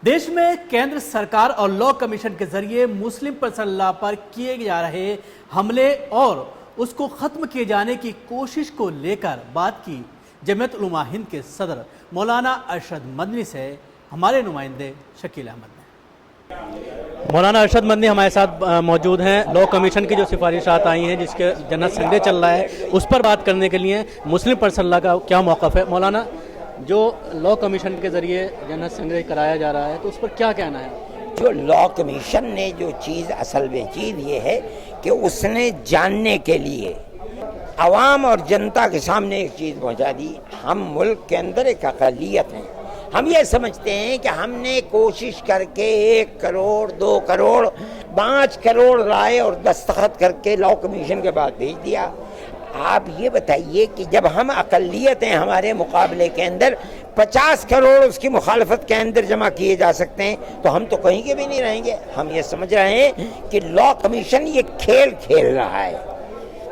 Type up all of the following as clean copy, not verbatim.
देश में केंद्र सरकार और लॉ कमीशन के जरिए मुस्लिम पर्सनल लॉ पर किए जा रहे हमले और उसको ख़त्म किए जाने की कोशिश को लेकर बात की जमीयत उलमा हिंद के सदर मौलाना अरशद मदनी से हमारे नुमाइंदे शकील अहमद ने। मौलाना अरशद मदनी हमारे साथ मौजूद हैं। लॉ कमीशन की जो सिफारिशात आई हैं जिसके जन्नत संडे चल रहा है उस पर बात करने के लिए मुस्लिम पर्सनल लॉ का क्या मौक़िफ़ है। मौलाना, जो लॉ कमीशन के ज़रिए जन्नत संडे कराया जा रहा है तो उस पर क्या कहना है? जो लॉ कमीशन ने जो चीज़ असल में चीज़ ये है कि उसने जानने के लिए आवाम और जनता के सामने एक चीज़ पहुंचा दी। हम मुल्क के अंदर एक अक़लियत हैं। हम ये समझते हैं कि हमने कोशिश करके 1 करोड़ 2 करोड़ 5 करोड़ राय और दस्तखत करके लॉ कमीशन के बाद भेज दिया। आप ये बताइए कि जब हम अक़लियत हैं, हमारे मुकाबले के अंदर 50 करोड़ उसकी मुखालफत के अंदर जमा किए जा सकते हैं तो हम तो कहीं के भी नहीं रहेंगे। हम ये समझ रहे हैं कि लॉ कमीशन ये खेल खेल रहा है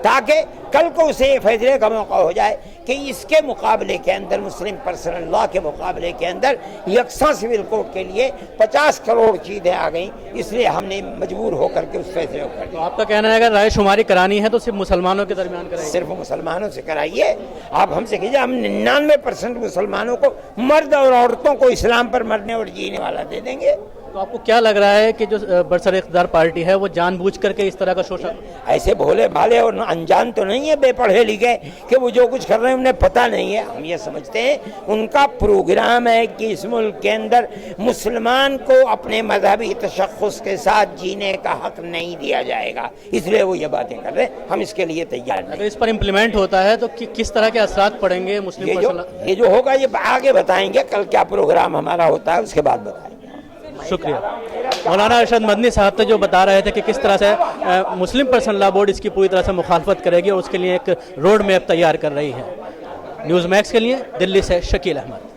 ताकि कल को उसे फैसले का मौका हो जाए कि इसके मुकाबले के अंदर मुस्लिम पर्सनल लॉ के मुकाबले के अंदर यकसा सिविल कोर्ट के लिए 50 करोड़ चीज़ें आ गई, इसलिए हमने मजबूर होकर के उस फैसले को कर दिया। तो आपका कहना है अगर राय शुमारी करानी है तो सिर्फ मुसलमानों के दरमियान कराइए? सिर्फ मुसलमानों से कराइए। आप हमसे कीजिए, हम 99% मुसलमानों को, मर्द और औरतों को इस्लाम पर मरने और जीने वाला दे देंगे। तो आपको क्या लग रहा है कि जो बरसर इक़्तिदार पार्टी है वो जानबूझ करके इस तरह का शोषण? ऐसे भोले भाले और अनजान तो नहीं है, बेपढ़े लिखे कि वो जो कुछ कर रहे हैं उन्हें पता नहीं है। हम ये समझते हैं उनका प्रोग्राम है कि इस मुल्क के अंदर मुसलमान को अपने मजहबी तशख़्ख़ुस के साथ जीने का हक नहीं दिया जाएगा, इसलिए वो ये बातें कर रहे हैं। हम इसके लिए तैयार नहीं। अगर इस पर इम्प्लीमेंट होता है तो किस तरह के असरात पड़ेंगे मुस्लिम? ये जो होगा ये आगे बताएंगे, कल क्या प्रोग्राम हमारा होता है उसके बाद बताएंगे। शुक्रिया। मौलाना अरशद मदनी साहब थे जो बता रहे थे कि किस तरह से मुस्लिम पर्सनल लॉ बोर्ड इसकी पूरी तरह से मुखालफत करेगी और उसके लिए एक रोड मैप तैयार कर रही है। न्यूज़ मैक्स के लिए दिल्ली से शकील अहमद।